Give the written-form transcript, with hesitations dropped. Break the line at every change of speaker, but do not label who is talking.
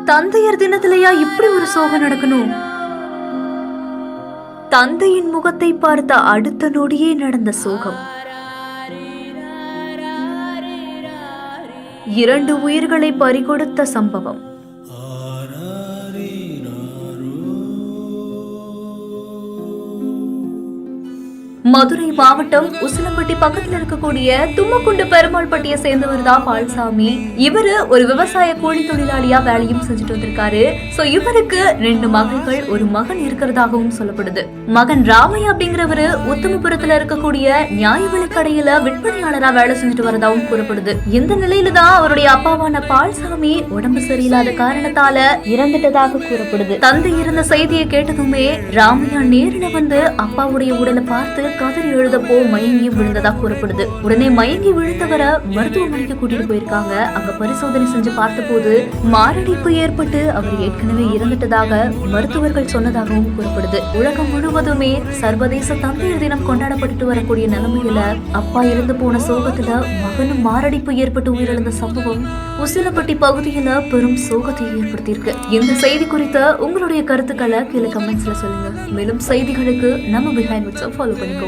தந்தையர் தினத்திலேயா இப்படி ஒரு சோகம் நடக்கணும்? தந்தையின் முகத்தை பார்த்த அடுத்த நொடியே நடந்த சோகம். 2 உயிர்களை பறிகொடுத்த சம்பவம். மதுரை மாவட்டம் உசிலம்பட்டி பக்கத்துல இருக்கக்கூடிய தும்மக்குண்டு பெருமாள்பட்டியை சேர்ந்தவர் தான் பால்சாமி. இவரு ஒரு விவசாய கூலி தொழிலாளியா வேலையும் செஞ்சுட்டு வந்திருக்காரு. சோ இவருக்கு 2 மகள்கள், ஒரு மகன் இருக்கிறதாகவும் சொல்லப்படுது. மகன் ராமையா அப்படிங்கிறவரு உத்தமபுரத்துல இருக்கக்கூடிய நியாய விலைக்கடையில விற்பனையாளரா வேலை செஞ்சுட்டு வரதாகவும் கூறப்படுது. இந்த நிலையில தான் அவருடைய அப்பாவான பால்சாமி உடம்பு சரியில்லாத காரணத்தால இறந்துட்டதாக கூறப்படுது. தந்தை இறந்த செய்தியை கேட்டதுமே ராமையா நேரில் வந்து அப்பாவுடைய உடலை பார்த்து கதறி எழுதப்போ மயங்கி விழுந்ததா கூறப்படுது. உடனே மயங்கி விழுந்தவரை மருத்துவமனைக்கு கூட்டிட்டு போயிருக்காங்க. அங்க பரிசோதனை செஞ்சு பார்த்த போது மாரடைப்பு ஏற்பட்டு அவர் ஏற்கனவே இறந்துட்டதாக மருத்துவர்கள் சொன்னதாகவும் கூறப்படுது. உலகம் முழுவதுமே சர்வதேச தந்தையர் தினம் கொண்டாடப்பட்டு வரக்கூடிய நிலைமையில அப்பா இறந்து போன சோகத்துல மகனும் மாரடைப்பு ஏற்பட்டு உயிரிழந்த சம்பவம் உசிலம்பட்டி பகுதியில பெரும் சோகத்தை ஏற்படுத்தியிருக்கு. இந்த செய்தி குறித்த உங்களுடைய கருத்துக்களை கீழே கமெண்ட்ஸ்ல சொல்லுங்க. மேலும் செய்திகளுக்கு நம்ம பிஹைண்ட் ஃபாலோ பண்ணிக்கோங்க.